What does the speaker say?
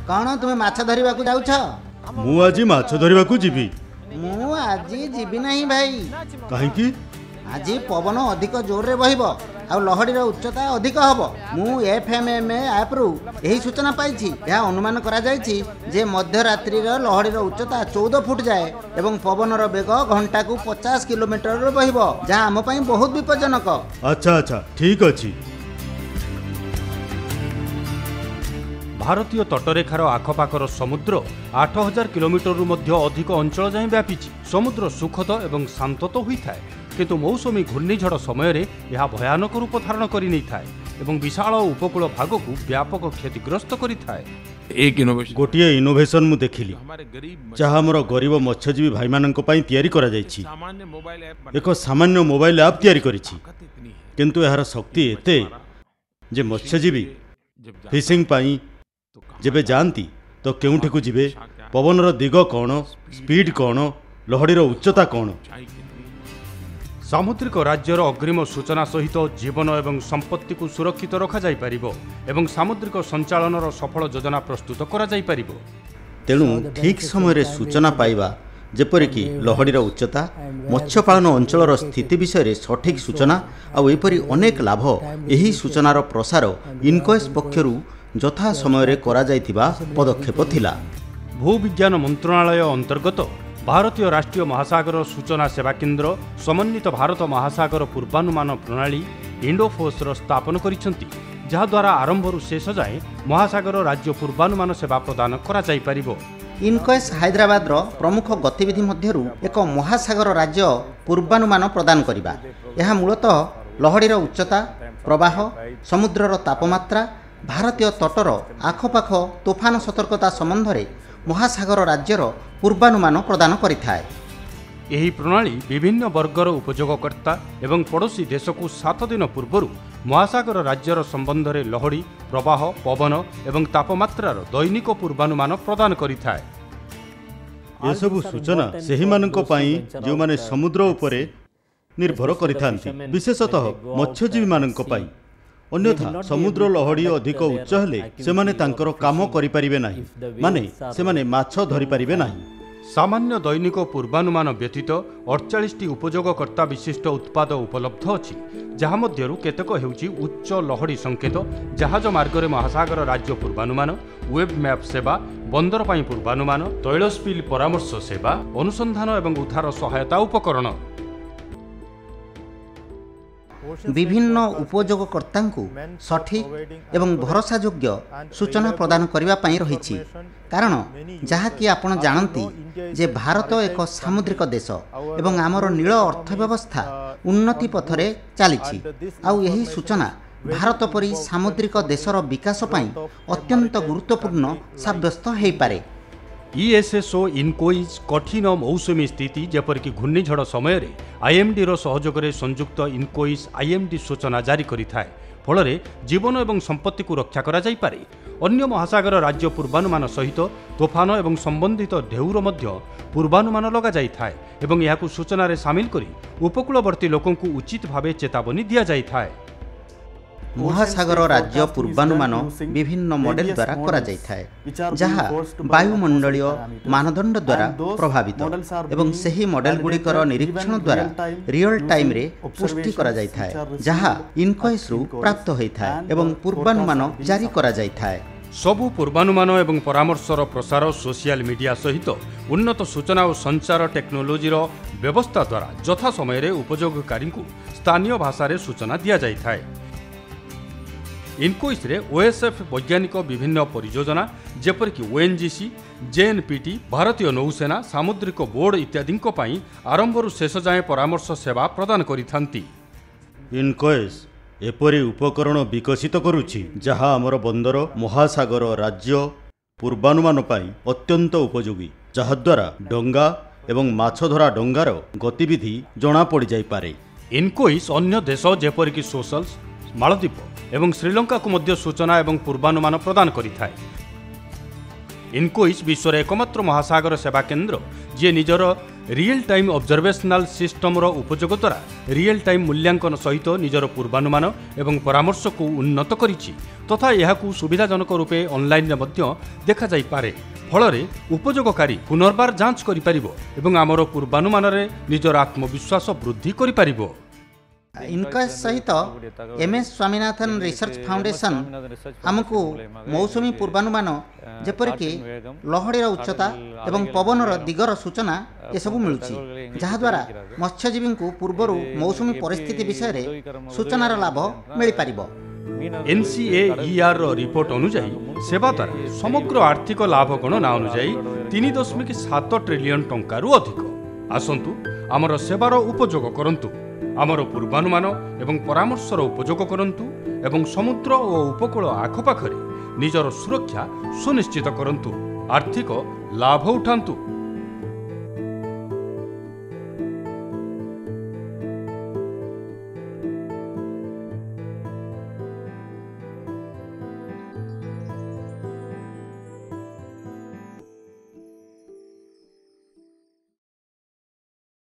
कौन तुम्हें माछ धरवा को जाउछ? मु आज माछ धरवा को जीवी। मु आज जीवी नहीं भाई। काहेकि? आज पवन अधिक जोर रे बहिब आ लहड़ीर उच्चता अधिक हब। मु एफएमएम ऐप रु यही सूचना पाइछि। यह अनुमान करा जाइछि जे मध्यरात्रिर लहड़ीर उच्चता 14 फुट जाए एवं पवनर बेग घंटा को 50 किलोमीटर बहिब, जहाँ आम पई बहुत विपज्जनक। अच्छा अच्छा ठीक अछि। भारतीय तटरेखार आखपाखर समुद्र 8000 किलोमीटर मध्य अधिक अंचल जाए व्यापी। समुद्र सुखद एवं शांत तो होता है, किंतु मौसुमी घूर्णिझड़ समय यह भयानक रूप धारण कर विशाल उपकूल भाग को व्यापक क्षतिग्रस्त करिथाए। गोटे इनोवेशन मु देखिली जहाँ मोर गरीब मत्स्यजीवी भाई मानक पई तैयारी करा जायछि। एक सामान्य मोबाइल ऐप तैयारी करिछि, किंतु यार शक्ति एते जे मत्स्यजीवी फिशिंग पाई जेबे जानती तो केउठी को जिबे, पवनर दिग कौन, स्पीड कौन, लहड़ीर उच्चता कौन। सामुद्रिक राज्यर अग्रिम सूचना सहित जीवन एवं संपत्ति को सुरक्षित रखा जाई परिबो एवं सामुद्रिक संचालनर सफल योजना प्रस्तुत करा जाई परिबो। तेणु ठीक समय सूचना पाइबा जेपरिक लहड़ीर उच्चता, मत्स्य पालन अंचलर स्थिति विषय सठिक सूचना और एपरी अनेक लाभ यही सूचनार प्रसार इनकोएस पक्षरु यथा समय करा जाइथिबा पदक्षेप थिला। भूविज्ञान मंत्रणालय अंतर्गत भारतीय राष्ट्रीय महासागर सूचना सेवा केन्द्र समन्वित भारत महासागर पूर्वानुमान प्रणाली इंडोफोर्सर स्थापन करिसेंती, जहाद्वारा आरंभरू शेष जाए महासागर राज्य पूर्वानुमान सेवा प्रदान करा जाई परिबो। इनकोएस हैदराबाद प्रमुख गतिविधि मध्यरु एक महासागर राज्य पूर्वानुमान प्रदान करिबा। यह मूलतः लहड़ीर उच्चता, प्रवाह, समुद्रर तापमात्रा, भारतीय तटर आखपाख तोफान सतर्कता संबंध में महासागर राज्यर पूर्वानुमान प्रदान करिथाए। एही प्रणाली विभिन्न वर्गर उपयोगकर्ता एवं पड़ोसी देश को 7 दिन पूर्व महासागर राज्यर संबंध में लहड़ी, प्रवाह, पवन एवं तापमात्रार दैनिक पूर्वानुमान प्रदान करिथाए। ये सब सूचना सेही मानक पई जो माने समुद्र उपरे निर्भर करिथांती, विशेषतः मत्स्यजीवी मानक पई। अन्यथा समुद्र लहड़ी अधिक उच्च हेले सेमाने तांकर काम करि परिबे नाही, माने सेमाने माछ धरि परिबे नाही। सामान्य दैनिक पूर्वानुमान व्यतीत 48टी उपयोगकर्ता विशिष्ट उत्पाद उपलब्ध अछि, जहाँ मध्यरु केतक हेउची उच्च लहड़ी संकेत, जहाज मार्गरे महासागर राज्य पूर्वानुमान, वेब मैप सेवा, बंदर पाई पूर्वानुमान, तैल स्पिल परामर्श सेवा, अनुसंधान एवं उद्धार सहायता उपकरण। विभिन्न उपयोगकर्ता सठिक एवं भरोसायोग्य सूचना प्रदान करने रही, कारण जहाँकि आपण जानती जे भारत एक सामुद्रिक देश एवं आमर नील अर्थव्यवस्था उन्नति पथरे चली। आउ यही सूचना भारत परी सामुद्रिक देशर विकास पई अत्यंत गुरुत्वपूर्ण साब्यस्त हो पारे। ईएसएसओ इनकोइस कठिन मौसुमी स्थिति जेपरिक घूर्णिझड़ समय आईएमडी सहयोग में संयुक्त इनकोइस आईएमडी सूचना जारी करिथाए, फल जीवन एवं संपत्ति को रक्षा करा जाई पारे। अन्य महासागर राज्य पूर्वानुमान सहित तोफान एवं संबंधित ढेउर मध्य पूर्वानुमान लगा जाई थाए एवं याकु सूचना रे शामिल करी उपकूलवर्ती लोकों को उचित भावे चेतावनी दिया जाई थाए। महासागर राज्य पूर्वानुमान विभिन्न मॉडल द्वारा करा जाई थाए, जहाँ वायुमंडलीय मानदंड द्वारा प्रभावित एवं सही मॉडल गुड़िकर निरीक्षण द्वारा रियल टाइम रे पुष्टि करा जाई थाए, जहाँ इनकोएस रु प्राप्त होई थाए एवं पूर्वानुमान जारी करा जाई थाए। सबु पूर्वानुमान एवं परामर्शर प्रसार सोशल मीडिया सहित उन्नत सूचना और संचार टेक्नोलोजी व्यवस्था द्वारा यथा समय उपयोगकारी को स्थानीय भाषा रे सूचना दिया जाई थाए। इनकोइस रे ओएसएफ वैज्ञानिक विभिन्न परियोजना जेपरिक ओएनजीसी, जेएनपीटी, भारतीय नौसेना, सामुद्रिक बोर्ड इत्यादि आरंभरू शेष जाए परामर्श सेवा प्रदान करिथांती। इनकोएस एपरी उपकरण विकसित करुछि जहाँ आमर बंदर महासागर राज्य पूर्वानुमान पाई अत्यंत उपयोगी, जहाद्वारा डंगा एवं माछ धरा डंगार गतिविधि जना पड़ जाई पारे। इनकोइस अन्य देश जेपरिक सोशल्स, मालदीप एवं श्रीलंका को मध्य सूचना एवं पूर्वानुमान प्रदान करिथाए। इनकोइस विश्वर एकमात्र महासागर सेवा केन्द्र जे निजर रियल टाइम ऑब्जर्वेशनल सिस्टम रो उपयोग द्वारा रियल टाइम मूल्यांकन सहित निजर पूर्वानुमान एवं परामर्श को उन्नत करिछि तथा यहाकू सुविधाजनक रूपे ऑनलाइन रे मध्य देखा जाई पारे। फल उपयोगकारी पुनर्बार जांच करि परिबो एवं आमर पूर्वानुमान रे निजर आत्मविश्वास वृद्धि करि परिबो। इनक्वेस्ट सहित एमएस स्वामीनाथन रिसर्च फाउंडेशन आमको मौसुमी पूर्वानुमान जेपरिक लहड़ीर उच्चता एवं पवनर दिगर सूचना एसबू मिलुछि जहाद्वारा मत्स्यजीवी को पूर्वर मौसुमी परिस्थिति विषय सूचनार लाभ मिल पारिबो। NCAER रिपोर्ट अनुजाई सेवा द्वारा समग्र आर्थिक लाभ गणना अनुजाई 3.7 ट्रिलियन टंकारु अधिक। आसंतु आमर सेवार उपयोग करंतु, आमर पूर्वानुमान एवं परामर्शर उपयोग करंतु एवं समुद्र और उपकूल आखपाखरे निजर सुरक्षा सुनिश्चित करंतु, आर्थिक लाभ उठांतु।